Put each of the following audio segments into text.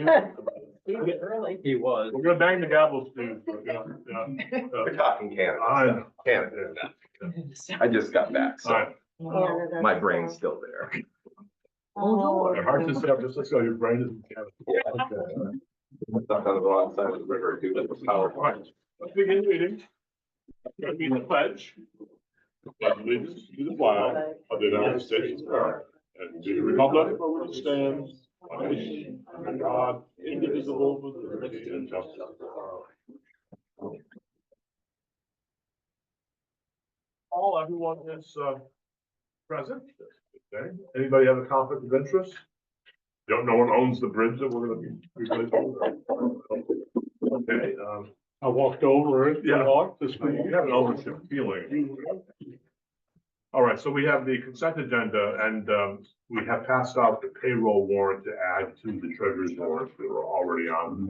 Early. He was. We're gonna bang the gavel, Steve. We're talking Canada. I- Canada. I just got back, so Canada, my brain's still there. Your heart's in San Francisco, your brain is in Canada. Okay. Stuck on the wrong side of the river, too, that was powerful. Let's begin the meeting. Gonna be the pledge. Pledge allegiance to the flag of the United States of America, and to the republic for which it stands, one nation, under God, indivisible, with liberty and justice for all. Everyone is present. Okay. Anybody have a conflict of interest? Don't, no one owns the bridge that we're gonna be replacing? Okay, I walked over it. Yeah, just, you have an ownership feeling. All right, so we have the consent agenda, and we have passed out the payroll warrant to add to the treasurer's warrant that were already on.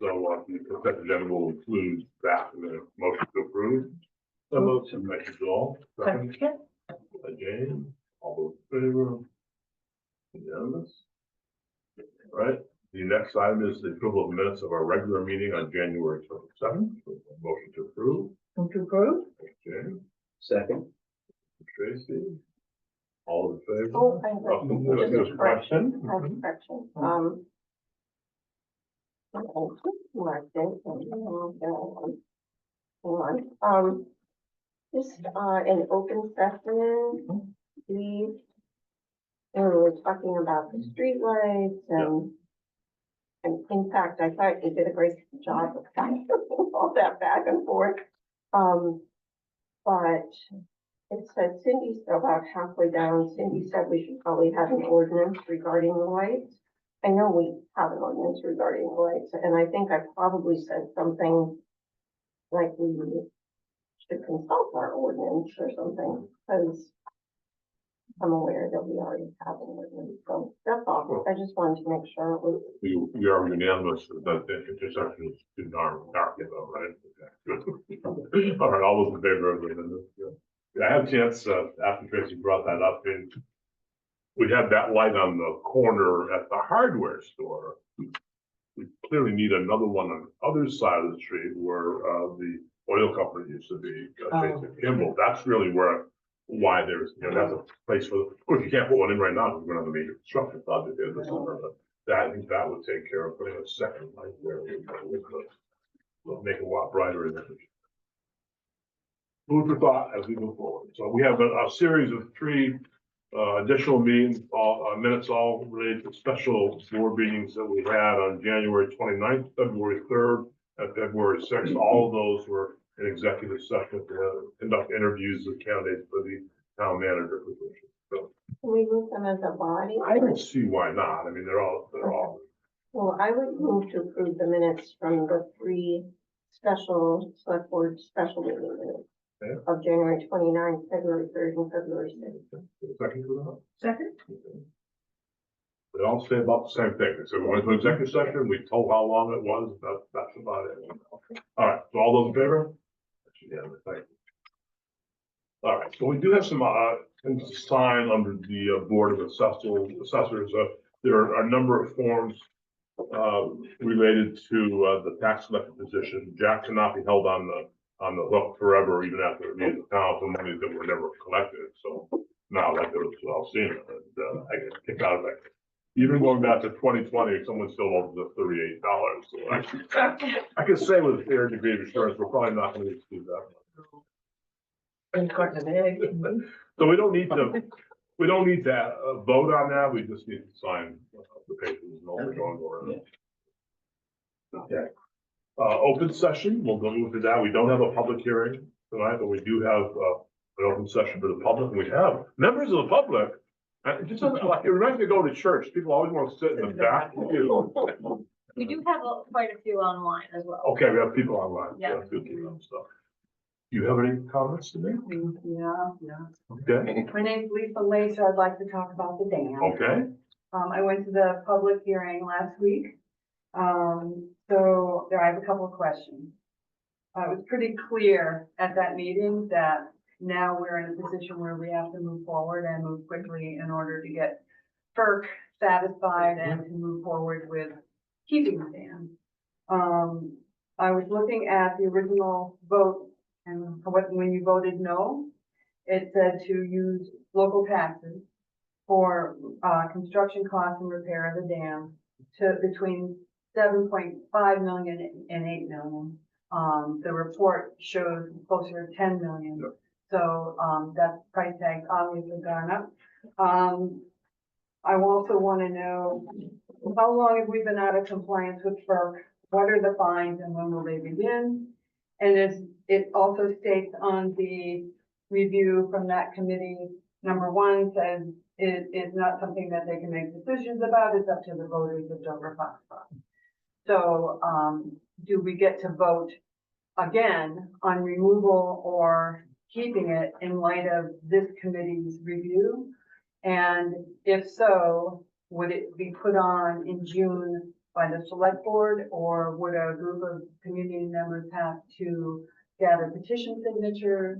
So the consent agenda will include that in the motion to approve. So motion. Thank you, Joel. Second. Jane, all those in favor? Unanimous. All right, the next item is the approval of minutes of our regular meeting on January 27th. Motion to approve. Move to approve? Jane, Second. Tracy, all in favor? Oh, I have There's a a correction. question? I have a correction. Hang on. Just in open session, we were talking about the streetlights and in fact, I thought you did a great job of kind of all that back and forth. But it said Cindy, about halfway down, Cindy said we should probably have an ordinance regarding the lights. I know we have an ordinance regarding the lights, and I think I probably said something like we should consult our ordinance or something, because I'm aware that we already have an ordinance, so that's all. I just wanted to make sure it was. We are unanimous that the intersection is too dark though, right? Okay, good. All right, all those in favor of the amendment? Yeah, I had a chance, after Tracy brought that up, and we had that light on the corner at the hardware store. We clearly need another one on the other side of the street where, the oil company used to be, Kimball. That's really why there's, that's a place for, of course, you can't put one in right now, because we're not gonna make a construction project there this summer, but that, I think that would take care of putting a second light there. We'll make it a lot brighter in the future. Food for thought as we move forward. So we have a series of three additional meetings, minutes all related to special board meetings that we had on January 29th, February 3rd, and February 6th. All of those were in executive session to conduct interviews with candidates for the town manager position. So Can we move them as a body? I don't see why not. I mean, they're all. Well, I would move to approve the minutes from the three special select board special meeting minutes. Okay. Of January 29th, February 3rd, and February 6th. Second for that? Second? Okay. They all say about the same thing. So we went to executive session, we told how long it was, that's about it. All right, so all those in favor? Yeah, thank you. All right, so we do have some, things to sign under the Board of Assessors. There are a number of forms related to the tax collector position. Jack cannot be held on the hook forever, even after it leaves the town for money that were never collected. So now that goes to Alcina, and I get kicked out of that. Even going back to 2020, someone still owes us $38. So I can say with a fair degree of assurance, we're probably not going to do that. So we don't need to vote on that. We just need to sign the papers and all the going around. Okay. Open session, we'll go into that. We don't have a public hearing tonight, but we do have an open session for the public. We have members of the public. It just doesn't, like, it reminds me of going to church. People always want to sit in the back. We do have quite a few online as well. Okay, we have people online. Yeah. Good stuff. Do you have any comments to make? Yeah. Okay. My name's Lisa Lacer. I'd like to talk about the dam. Okay. I went to the public hearing last week. So I have a couple of questions. It was pretty clear at that meeting that now we're in a position where we have to move forward and move quickly in order to get FERC satisfied and to move forward with keeping the dam. I was looking at the original vote and when you voted no, it said to use local taxes for, construction costs and repair of the dam to between 7.5 million and 8 million. The report shows closer to 10 million. Yep. So, that price tag's obviously gone up. I also want to know, how long have we been out of compliance with FERC? What are the fines and when will they begin? And as it also states on the review from that committee, number one says it is not something that they can make decisions about. It's up to the voters of Dover-Foxcroft. So, do we get to vote again on removal or keeping it in light of this committee's review? And if so, would it be put on in June by the select board, or would a group of community members have to gather petition signatures?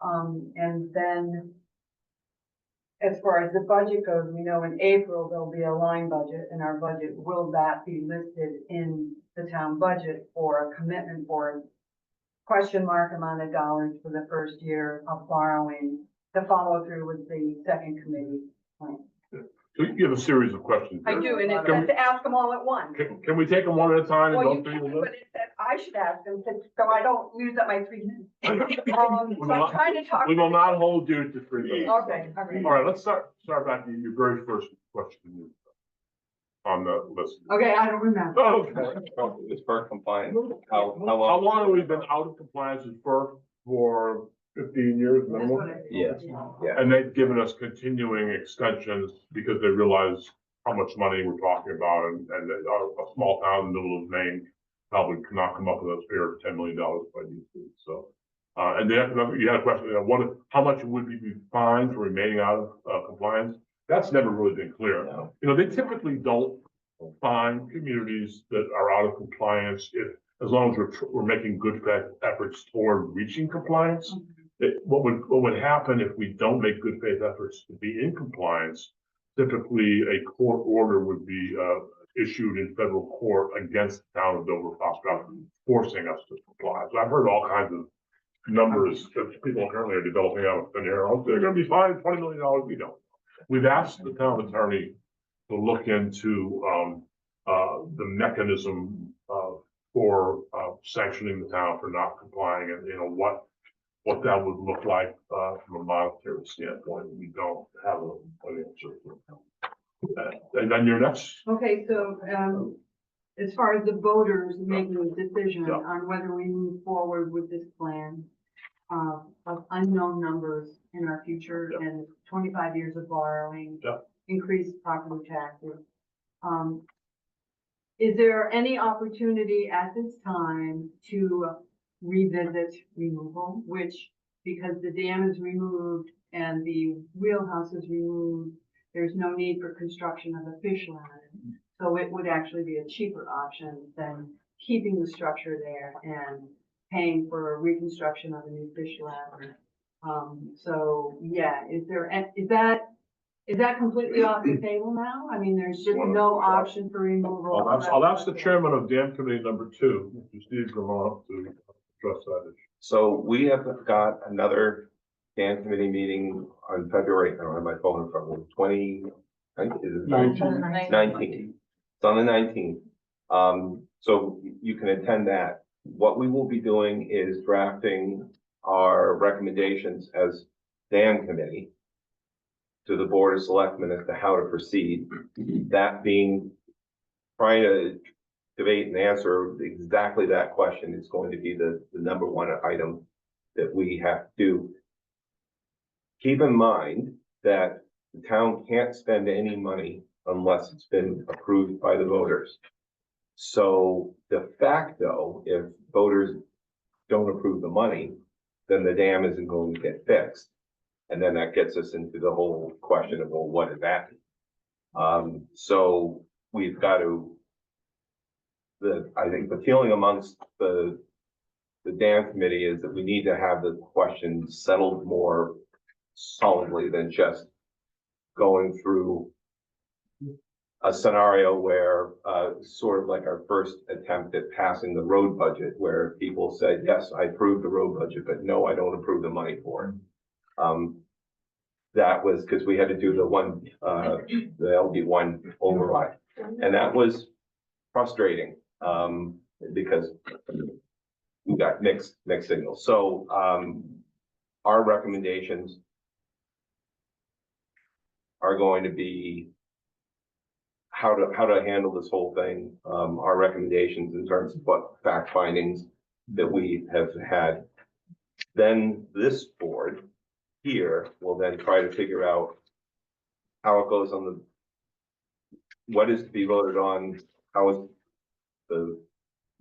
And then as far as the budget goes, we know in April there'll be a line budget, and our budget, will that be listed in the town budget for a commitment for question mark amount of dollars for the first year of borrowing to follow through with the second committee plan? So you have a series of questions. I there. do, and it says to ask them all at once. Can we take them one at a time and Well, go you through can, the but list? it said I should ask them, so I don't use up my 3 minutes. So I'm trying to talk. We will not hold you to 3 minutes. Okay, all right. All right, let's start back to your very first question on the list. Okay, I don't remember. Okay. It's FERC compliant. How How long? long have we been out of compliance with FERC? For 15 years That's what minimum? I- Yes. Yeah. And they've given us continuing extensions because they realize how much money we're talking about, and a small town in the middle of Maine probably cannot come up with a spare $10 million by these things, so. And then you had a question, how much would we be fined for remaining out of compliance? That's never really been clear. No. They typically don't fine communities that are out of compliance as long as we're making good faith efforts toward reaching compliance. What would happen if we don't make good faith efforts to be in compliance? Typically, a court order would be issued in federal court against the town of Dover-Foxcroft, forcing us to comply. So I've heard all kinds of numbers that people currently are developing out of thin air. Oh, they're going to be fined $20 million. We don't. We've asked the town attorney to look into the mechanism for sanctioning the town for not complying, and what that would look like from a monetary standpoint. We don't have an answer for that. And then your next, Okay, so, as far as the voters making a decision Yeah. on whether we move forward with this plan, of unknown numbers in our future Yeah. and 25 years of borrowing, Yeah. increased property taxes. Is there any opportunity at this time to revisit removal, which, because the dam is removed and the wheelhouse is removed, there's no need for construction of a fish ladder. So it would actually be a cheaper option than keeping the structure there and paying for a reconstruction of a new fish ladder. So yeah, is that completely off the table now? I mean, there's just no option for removal. I'll ask the chairman of Dam Committee number 2, Mr. Steve Vermont, to address that issue. So we have got another dam committee meeting on February, I don't have my phone in front of me, 20, I think it is 19th. It's on the 19th. So you can attend that. What we will be doing is drafting our recommendations as dam committee to the Board of Selectmen as to how to proceed. That being, trying to debate and answer exactly that question is going to be the number one item that we have to do. Keep in mind that the town can't spend any money unless it's been approved by the voters. So de facto, if voters don't approve the money, then the dam isn't going to get fixed. And then that gets us into the whole question of, well, what does that mean? So we've got to, I think the feeling amongst the dam committee is that we need to have the questions settled more solidly than just going through a scenario where, sort of like our first attempt at passing the road budget, where people said, yes, I approve the road budget, but no, I don't approve the money for it. That was because we had to do the LD1 override. And that was frustrating, because we got mixed signals. So, our recommendations are going to be how to handle this whole thing. Our recommendations in terms of what fact findings that we have had. Then this board here will then try to figure out how it goes on what is to be voted on, how is the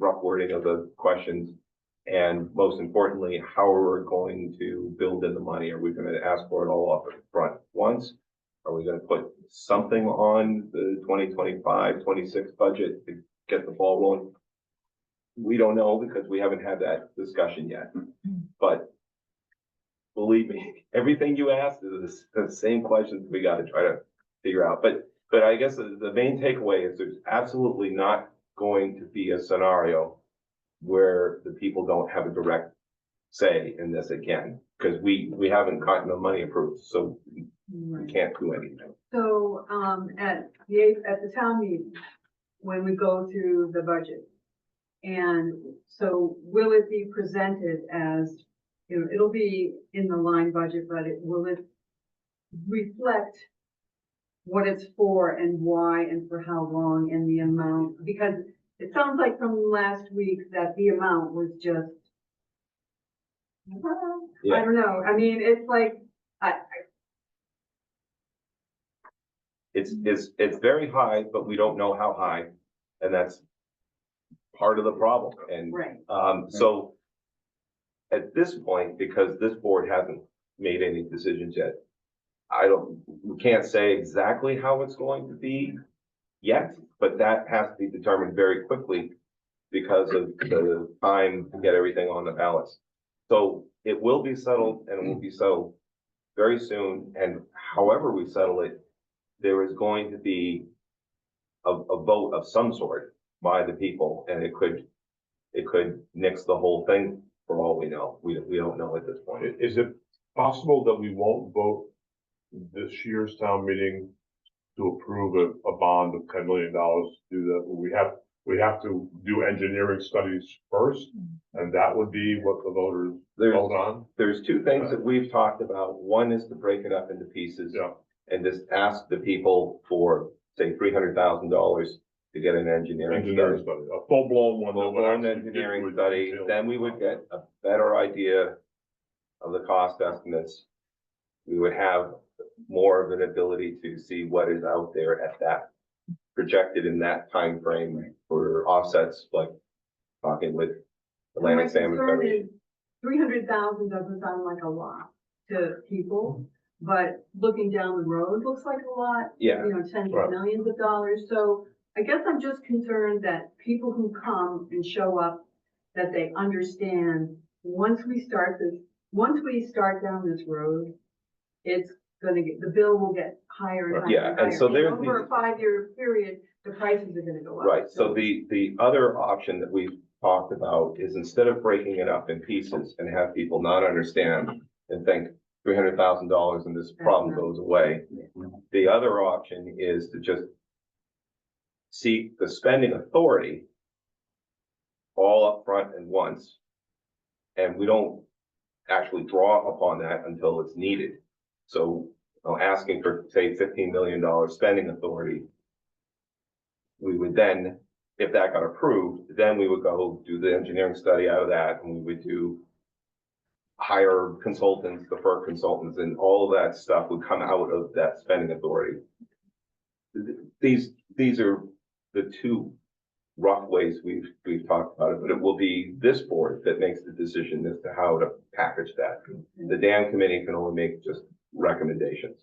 rough wording of the questions, and most importantly, how are we going to build in the money? Are we going to ask for it all up front once? Are we going to put something on the 2025-26 budget to get the ball rolling? We don't know because we haven't had that discussion yet. But believe me, everything you asked is the same questions we got to try to figure out. But I guess the main takeaway is there's absolutely not going to be a scenario where the people don't have a direct say in this again, because we haven't gotten the money approved, so we can't do anything. So, at the town meeting, when we go through the budget, and so will it be presented as, you know, it'll be in the line budget, but will it reflect what it's for and why and for how long and the amount? Because it sounds like from last week that the amount was just, I don't know. I mean, it's like, It's very high, but we don't know how high, and that's part of the problem. And right. so at this point, because this board hasn't made any decisions yet, we can't say exactly how it's going to be yet, but that has to be determined very quickly because of the time to get everything on the ballots. So it will be settled, and it will be settled very soon. And however we settle it, there is going to be a vote of some sort by the people, and it could nix the whole thing for all we know. We don't know at this point. Is it possible that we won't vote this year's town meeting to approve a bond of $10 million to do that? We have to do engineering studies first, and that would be what the voters vote on? There's two things that we've talked about. One is to break it up into pieces. Yeah. And just ask the people for, say, $300,000 to get an engineering study. A full-blown one. Full-blown engineering study, then we would get a better idea of the cost estimates. We would have more of an ability to see what is out there at that projected in that time frame for offsets, like talking with Atlantic Salmon Federation. 300,000 doesn't sound like a lot to people. But looking down the road looks like a lot. Yeah. You know, tens of millions of dollars. So I guess I'm just concerned that people who come and show up, that they understand once we start down this road, it's the bill will get higher and higher. Yeah, and so there's over a 5-year period, the prices are gonna go up. Right, so the other option that we've talked about is instead of breaking it up in pieces and have people not understand and think $300,000 and this problem goes away. The other option is to just seek the spending authority all up front and once. And we don't actually draw upon that until it's needed. So asking for, say, $15 million spending authority, we would then, if that got approved, then we would go do the engineering study out of that, and we would hire consultants, the FERC consultants, and all of that stuff would come out of that spending authority. These are the two rough ways we've talked about it, but it will be this board that makes the decision as to how to package that. The dam committee can only make just recommendations.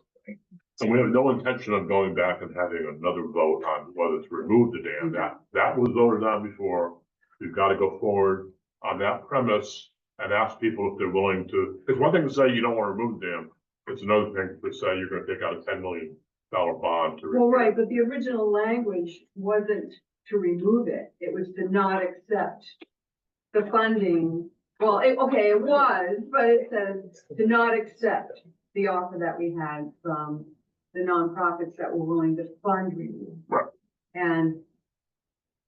And we have no intention of going back and having another vote on whether to remove the dam. That was voted on before. We've got to go forward on that premise and ask people if they're willing to. It's one thing to say you don't want to remove the dam. It's another thing to say you're going to take out a $10 million dollar bond to. Well, right, but the original language wasn't to remove it. It was to not accept the funding. Well, okay, it was, but it says to not accept the offer that we had from the nonprofits that were willing to fund review. Right. And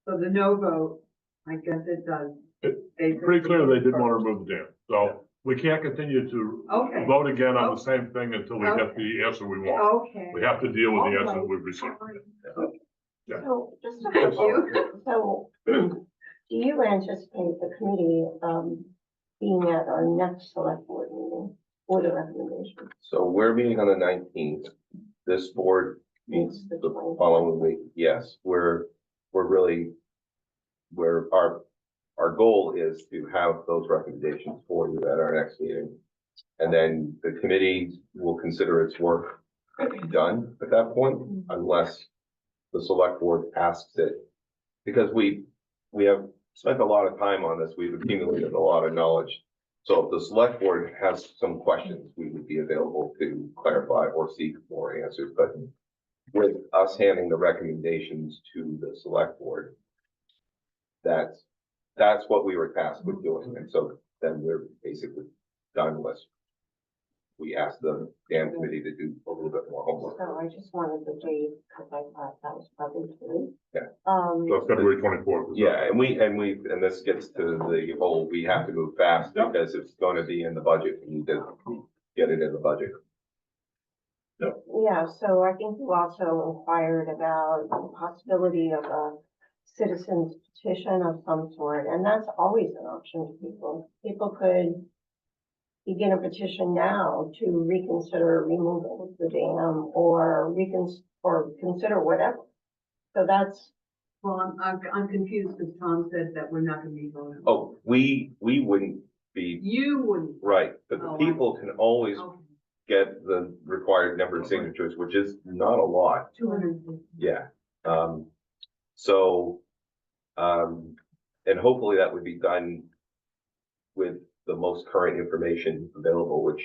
so the no vote, I guess it does. Pretty clear they didn't want to remove the dam, so we can't continue to Okay. vote again on the same thing until we get the answer we want. Okay. We have to deal with the answer Alright. we've received. Yeah. So just a Thank couple, so do you anticipate the committee, being at our next select board meeting for the recommendation? So we're meeting on the 19th. This board meets the following week. Yes, we're really, our goal is to have those recommendations for you at our next meeting. And then the committee will consider its work done at that point, unless the select board asks it. Because we have spent a lot of time on this, we've accumulated a lot of knowledge. So if the select board has some questions, we would be available to clarify or seek more answers. But with us handing the recommendations to the select board, that's what we were tasked with doing. And so then we're basically done unless we ask the dam committee to do a little bit more homework. So I just wanted to read, because I thought that was probably true. Yeah. So it's February 24th. Yeah, and this gets to the whole, we have to move fast Yep. because it's going to be in the budget. We need to get it in the budget. Yeah, so I think you also inquired about the possibility of a citizen's petition of some sort, and that's always an option to people. People could begin a petition now to reconsider removal of the dam or consider whatever. So that's, Well, I'm confused because Tom said that we're not gonna be voting. Oh, we wouldn't be You wouldn't. right, but the Oh, people can always Okay. get the required number of signatures, which is not a lot. 250. Yeah, and hopefully that would be done with the most current information available, which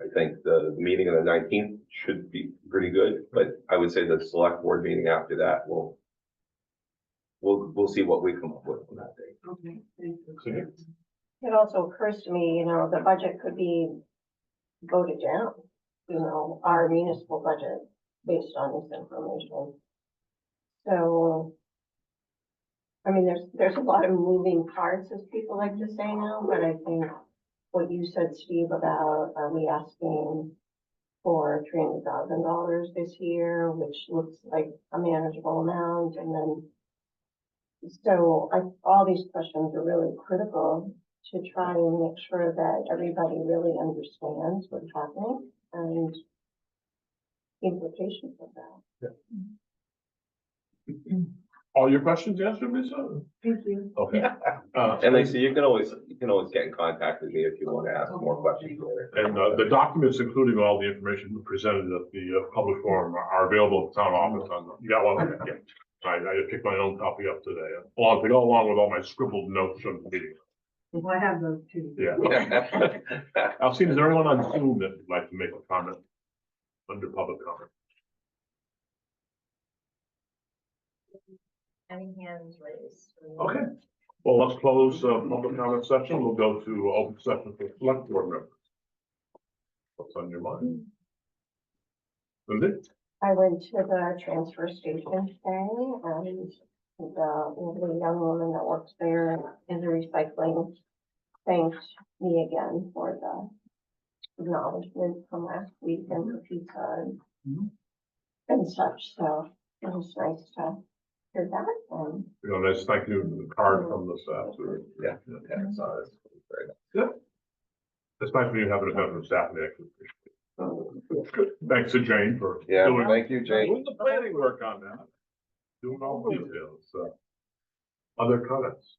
I think the meeting on the 19th should be pretty good, but I would say the select board meeting after that we'll see what we come up with on that day. Okay, thank you. it also occurs to me, the budget could be voted down, our municipal budget based on this information. So, I mean, there's a lot of moving parts, as people like to say now, but I think what you said, Steve, about, are we asking for $300,000 this year, which looks like a manageable amount, and then, so all these questions are really critical to try and make sure that everybody really understands what's happening and implications of that. All your questions answered, Lisa? Thank you. Okay. And Lisa, you can always get in contact with me if you want to ask more questions later. And the documents, including all the information presented at the public forum, are available at the town office. You got one? Yeah. I picked my own copy up today, to go along with all my scribbled notes from the meeting. Well, I have those too. Yeah. I'll see, is there anyone on Zoom that would like to make a comment under public comment? Any hands raised? Okay. Well, let's close public comment section. We'll go to open session for select board members. What's on your mind? Linda? I went to the transfer station today and the lovely young woman that works there in the recycling thanked me again for the acknowledgement from last week and the pizza and such. So it was nice to hear that. And Nice thank you card from the staff. Yeah, so that's very nice. Yeah. It's nice when you have an event from staff and they actually appreciate it. Thanks to Jane for Yeah, doing thank you, Jane. doing the planning work on that. Doing all the details. Other comments?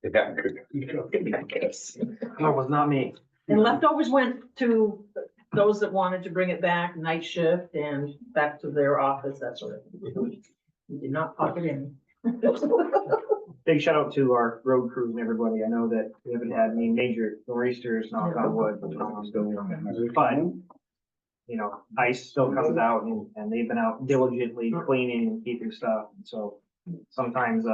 Yeah, good. No, it was not me. And leftovers went to those that wanted to bring it back, night shift and back to their office, that sort of thing. We did not pocket in. big shout out to our road crews and everybody. I know that we haven't had any major nor'easters, knock on wood. But, you know, ice still comes out and they've been out diligently cleaning and keeping stuff. So sometimes,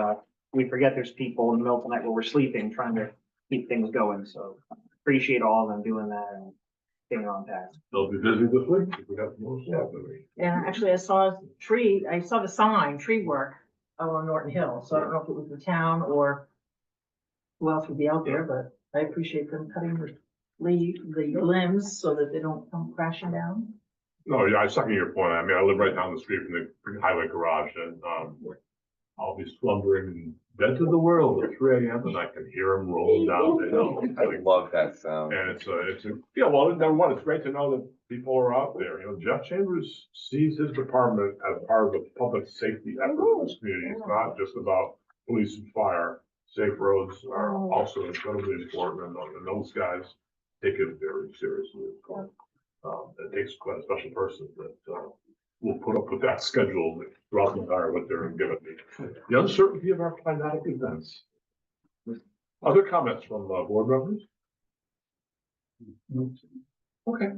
we forget there's people in the middle of the night where we're sleeping, trying to keep things going. So appreciate all of them doing that and staying on task. They'll be busy this week. If we got the most stuff. And actually I saw the sign, tree work out on Norton Hill. So I don't know if it was the town or who else would be out there, but I appreciate them cutting the limbs so that they don't come crashing down. No, yeah, I second your point. I mean, I live right down the street from the highway garage and, I'll be slumbering in bed to the world at 3 a.m. and I can hear them rolling down the hill. I love that sound. And yeah, well, number one, it's great to know that people are out there. You know, Jeff Chambers sees his department as part of the public safety effort in this community. It's not just about police and fire. Safe roads are also incredibly important, and those guys take it very seriously. It takes quite a special person that will put up with that schedule throughout the entire winter and give it the uncertainty of our climatic events. Other comments from board members? Okay.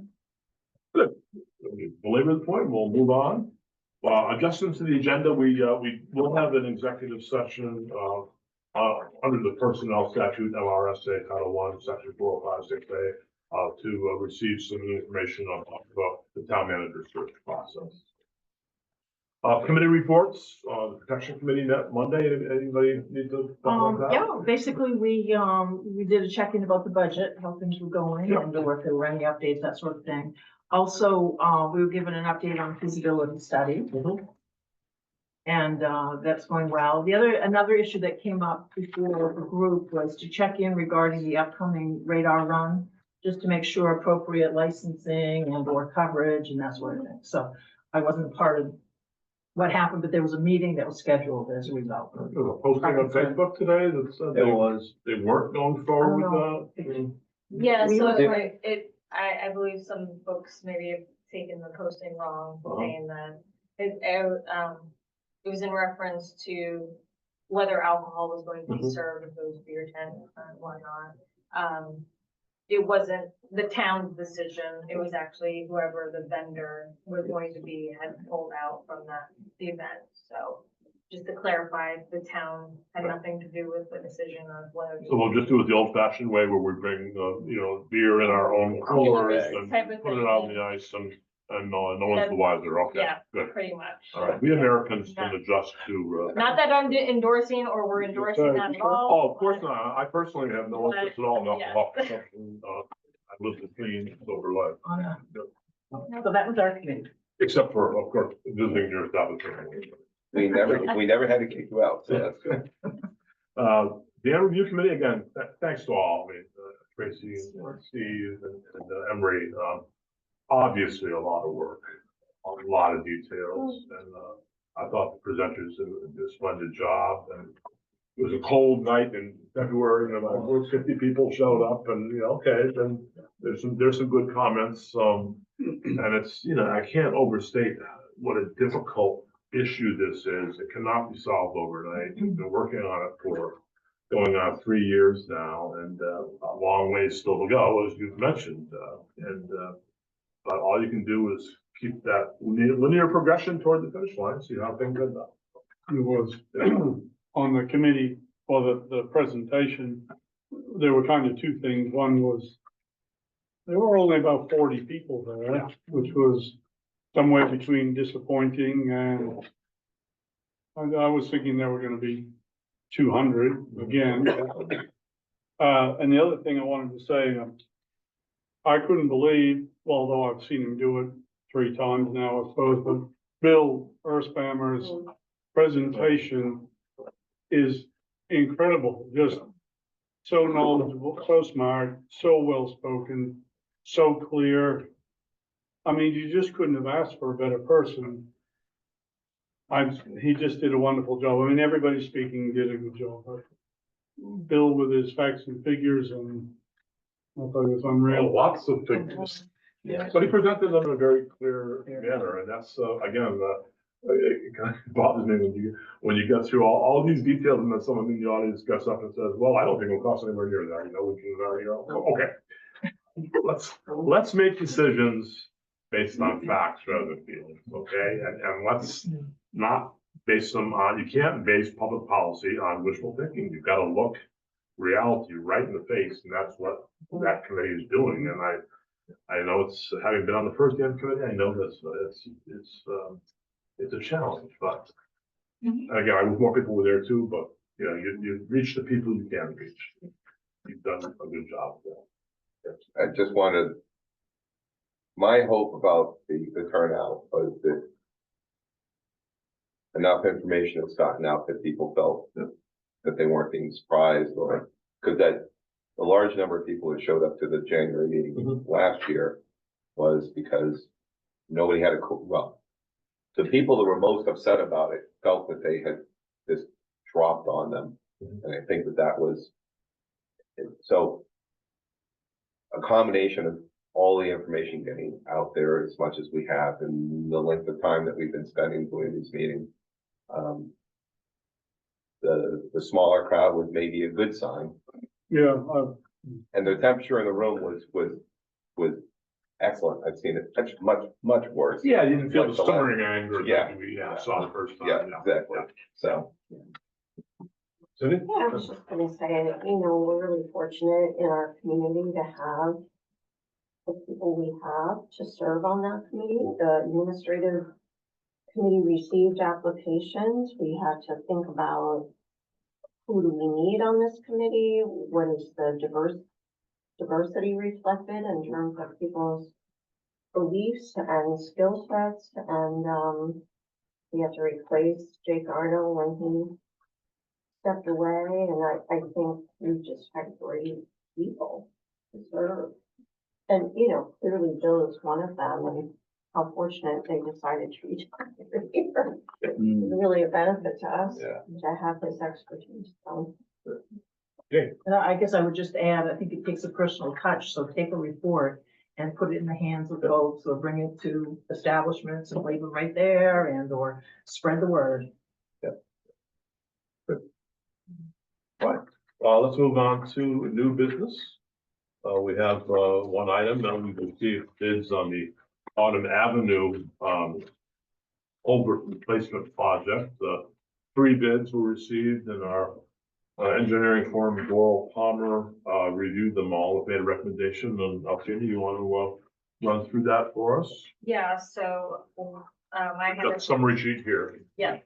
Good. Belabor the point, we'll move on. Adjustments to the agenda, we will have an executive session under the personnel statute, LRSA Title 1, Section 4056A, to receive some information on the town manager search process. Committee reports, the protection committee met Monday. Anybody need to talk about that? Yeah, basically we did a check-in about the budget, how things were going, and if there were any updates, that sort of thing. Also, we were given an update on feasibility study. And that's going well. Another issue that came up before the group was to check in regarding the upcoming radar run, just to make sure appropriate licensing and or coverage and that sort of thing. So I wasn't part of what happened, but there was a meeting that was scheduled as a result. There was a posting on Facebook today that said they weren't going forward with that. Yeah, We so looked I believe some folks maybe have taken the posting wrong, saying that it was in reference to whether alcohol was going to be served, if it was beer tent and whatnot. It wasn't the town's decision. It was actually whoever the vendor was going to be had pulled out from the event. So just to clarify, the town had nothing to do with the decision of whether. So we'll just do it the old fashioned way where we bring, beer in our own coolers and Type of put it thing. on the ice and no one's the wiser. Okay, Yeah, good. pretty much. All right, we Americans can adjust to. Not that I'm endorsing or we're endorsing that at all. Oh, of course not. I personally have no interest at all in Yes. alcohol consumption. I live a clean, sober life. So that was our committee. Except for, of course, visiting your establishment. We never had to kick you out, so that's good. The Annual Review Committee, again, thanks to all, I mean, Tracy and Steve and Emery, obviously a lot of work, a lot of details, and I thought the presenters did a splendid job, and it was a cold night in February, and about 50 people showed up, and, okay, then there's some good comments, and it's, I can't overstate what a difficult issue this is. It cannot be solved overnight. We've been working on it for going on 3 years now, and a long ways still to go, as you've mentioned. But all you can do is keep that linear progression toward the finish line, see how things end up. It was on the committee for the presentation. There were kind of two things. One was there were only about 40 people there, which was somewhere between disappointing and I was thinking there were going to be 200 again. And the other thing I wanted to say, I couldn't believe, although I've seen him do it 3 times now, I suppose, but Bill Earthspammer's presentation is incredible. Just so knowledgeable, so smart, so well spoken, so clear. I mean, you just couldn't have asked for a better person. He just did a wonderful job. I mean, everybody speaking did a good job. Bill with his facts and figures, and I thought it was unreal. Lots of figures. Yeah. But he presented them in a very clear manner, and that's, again, It kind of bothers me when you get through all these details and then someone in the audience gets up and says, well, I don't think it'll cost anywhere near that, we can, okay. Let's make decisions based on facts rather than feelings, okay? And let's not base them on, you can't base public policy on wishful thinking. You've got to look reality right in the face, and that's what that committee is doing. And I know it's, having been on the first end committee, I know this, it's a challenge, but again, I wish more people were there too, but you reach the people you can reach. You've done a good job with that. I just wanted, my hope about the turnout was that enough information has gotten out that people felt that they weren't being surprised, or because that a large number of people who showed up to the January meeting last year was because nobody had a well, the people that were most upset about it felt that they had this dropped on them, and I think that was so. A combination of all the information getting out there as much as we have, and the length of time that we've been spending doing these meetings. The smaller crowd was maybe a good sign. Yeah, And the temperature in the room was excellent. I've seen it much worse. Yeah, you didn't feel Like the the simmering anger Yeah. that we saw the first time. Yeah, exactly. So, Cindy? Yeah, I was just gonna say, we're really fortunate in our community to have the people we have to serve on that committee. The administrative committee received applications. We had to think about who do we need on this committee? What is the diversity reflected in terms of people's beliefs and skill sets? And we had to replace Jake Arno when he stepped away, and I think we just had great people to serve. And, clearly Bill is one of them, and how fortunate they decided to retire here. It's really a benefit to us to have this expertise, so. And I guess I would just add, I think it takes a personal touch, so take a report and put it in the hands of folks, or bring it to establishments and leave it right there, and or spread the word. Fine. Let's move on to new business. We have one item, and we received bids on the Autumn Avenue culvert replacement project. 3 bids were received, and our engineering firm, Doral Palmer, reviewed them all, made a recommendation. And Alcina, you want to run through that for us? Yeah, so, I Got the summary sheet here. Yeah.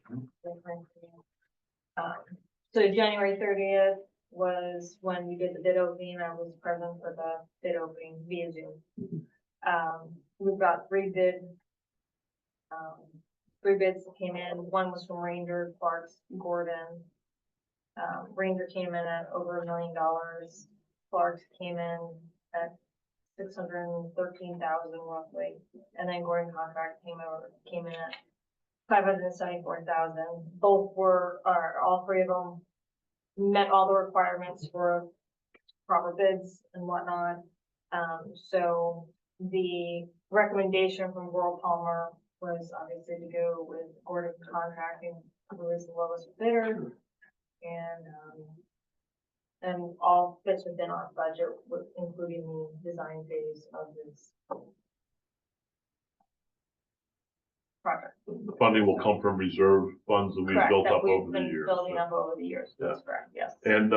So January 30th was when we did the bid opening. I was present for the bid opening via Zoom. We've got 3 bids that came in. One was from Ranger, Clark's, Gordon. Ranger came in at over $1 million. Clark's came in at 613,000 roughly, and then Gordon Contract came in at 574,000. Both all 3 of them met all the requirements for proper bids and whatnot. So the recommendation from Doral Palmer was obviously to go with Gordon Contracting, who is the lowest bidder, and all fits within our budget, including the design phase of this project. The funding will come from reserve funds that we've Correct, built that up we've over the been years. building up over the years, that's correct, yes. And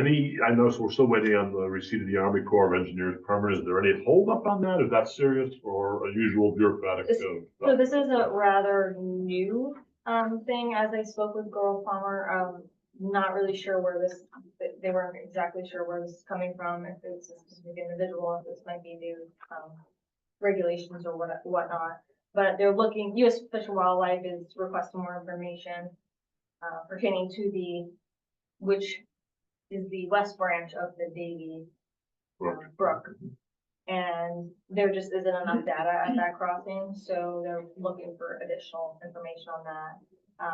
I noticed we're still waiting on the receipt of the Army Corps of Engineers permit. Is there any holdup on that? Is that serious or a usual bureaucratic? So this is a rather new thing. As I spoke with Doral Palmer, not really sure they weren't exactly sure where this is coming from, if it's a specific individual, if this might be new regulations or whatnot. But they're looking, U.S. Fish and Wildlife is requesting more information pertaining to which is the west branch of the Davy Brook. And there just isn't enough data at that crossing, so they're looking for additional information on that.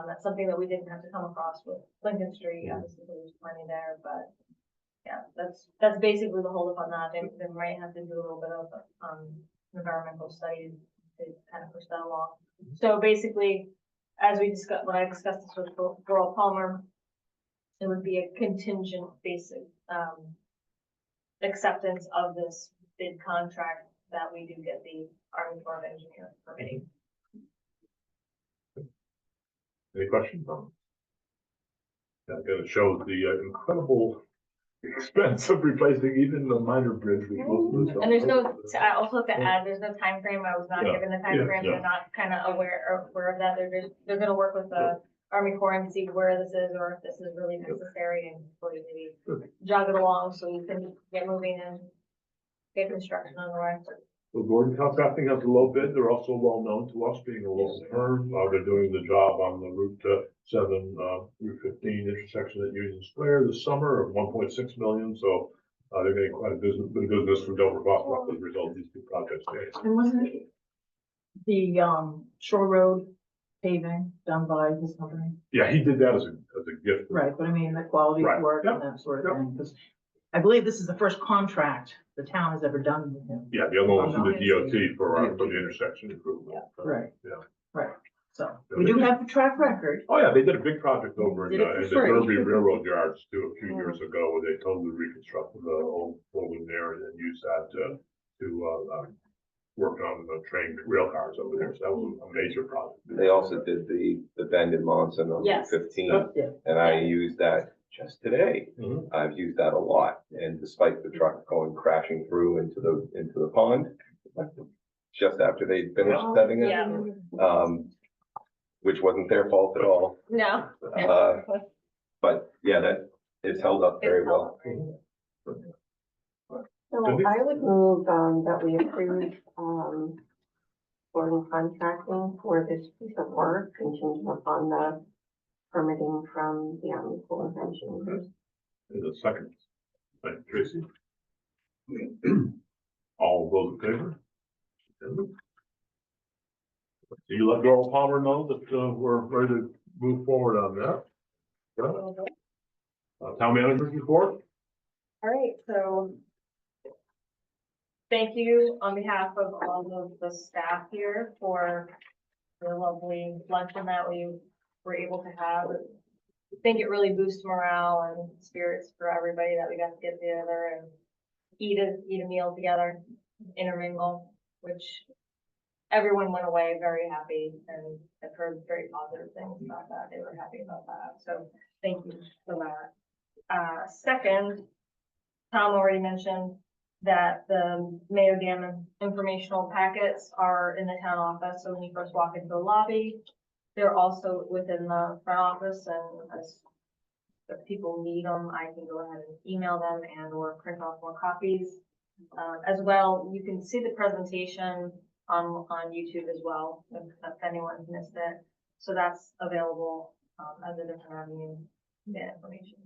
That's something that we didn't have to come across with Lincoln Street, obviously there's plenty there, but yeah, that's basically the holdup on that. They might have to do a little bit of environmental studies to kind of push that along. So basically, as we discussed, when I discussed this with Laurel Palmer, it would be a contingent basic, acceptance of this bid contract that we do get the Army Corps of Engineers permitting. Any questions on? That again shows the incredible expense of replacing even the minor bridge. with most of the- And there's no, I also have to add, there's no time frame. I was not Yeah. given the time frame. Yeah. They're not kind of aware of that. They're gonna work with the Army Corps and see where this is or if this is really necessary and hopefully maybe jog it along so we can get moving and get construction on the way. So Gordon Contracting has a low bid. They're also well known to us being a local firm. They're doing the job on the Route 7, Route 15 intersection at Union Square this summer of 1.6 million. So they're getting quite a bit of business from Dover-Foxcroft as a result of these two projects. And wasn't it the, Shore Road paving done by his company? Yeah, he did that as a gift. Right, but I mean, the quality Right, of work and yep, that sort of yep. thing, because I believe this is the first contract the town has ever done with him. Yeah, the other one was I'm the not- DOT for the intersection improvement. Right. Yeah. Right, so we do have the track record. Oh, yeah, they did a big project over in Did it for in the free. Derby Railroad Yards too, a few years ago, where they totally reconstructed the old building there and used that to work on the train rail cars over there. So that was a major project. They also did the bend in Monson on Route Yes. 15, Yeah. and I used that just today. Mhm. I've used that a lot, and despite the truck going crashing through into the pond, just after they finished setting it, Yeah. which wasn't their fault at all. No. But yeah, that is held up very well. So I would move, that we approve, Gordon Contracting for this piece of work contingent upon the permitting from the Army Corps of Engineers. In a second. Thank you, Tracy. All those in favor? Do you let Laurel Palmer know that we're ready to move forward on that? Yeah. Town manager's report? All right, so thank you on behalf of all of the staff here for the lovely luncheon that we were able to have. I think it really boosts morale and spirits for everybody that we got to get together and eat a meal together, intermingle, which everyone went away very happy, and I've heard very positive things about that. They were happy about that. So thank you for that. Second, Tom already mentioned that the Mayo Dam informational packets are in the town office. So when you first walk into the lobby, they're also within the front office, and as if people need them, I can go ahead and email them and or print off more copies. As well, you can see the presentation on YouTube as well, if anyone's missed it. So that's available as a different avenue to get information.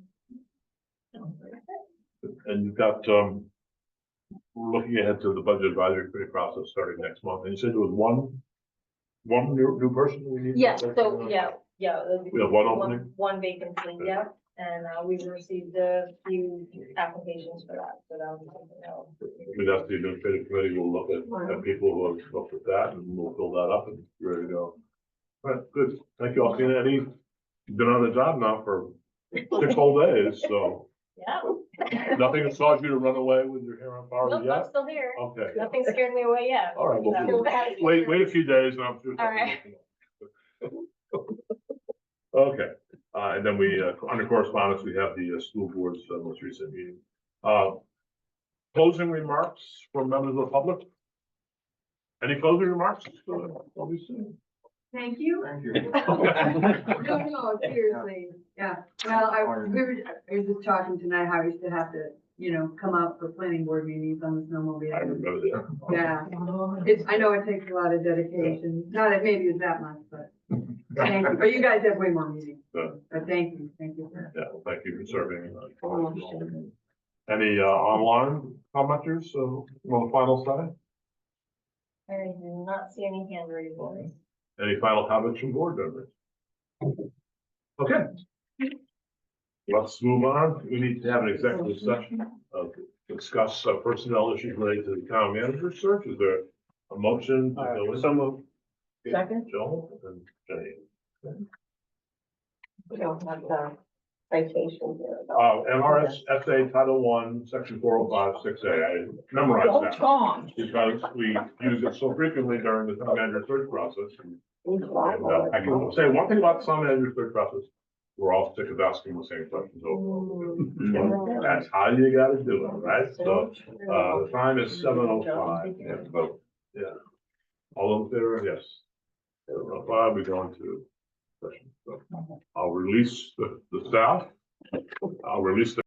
And you've got, we're looking ahead to the budget advisory committee process starting next month. And you said there was one new person we need? to- Yes, so, yeah. We have one opening? One vacancy, yeah, and we've received a few applications for that, so that was something else. We'd ask the administrative committee, will look at people who have looked at that, and we'll fill that up and be ready to go. All right, good. Thank you all. Seen Eddie, you've been on the job now for 6 whole days, so Yeah. nothing has caused you to run away with your hair on fire Nope, I'm yet? still here. Okay. Nothing scared me away yet. All right, well, So- wait a few days and I'm sure. All right. Okay, and then we, under correspondence, we have the school board's most recent meeting. Closing remarks from members of the public? Any closing remarks? Thank you. Thank you. No, seriously, yeah. Well, we were just talking tonight how we used to have to, come out for planning board meetings on the I snowmobile. remember that. Yeah, I know it takes a lot of dedication, not that maybe it's that much, but thank you. But you guys have way more meetings, Yeah. but thank you for Yeah, well, thank you for serving. Any online commenters on the final side? I do not see any hand raising. Any final comments from board members? Okay. Let's move on. We need to have an executive session to discuss personnel issues related to the town manager search. Is there a motion to go in? So moved. Second? Joel and Jenny. don't have the citation here. though. MRSA Title I, Section 405-6A. I memorized Don't that Tom. because we use it so frequently during the town manager search process. These And, laws I can say one thing about the town manager search process, we're all sick of asking the same questions over. and over. That's how you gotta do it, right? So, the time is 7:05. We have to vote. Yeah. All those there, yes. 7:05, we go into session. So I'll release the staff. I'll release the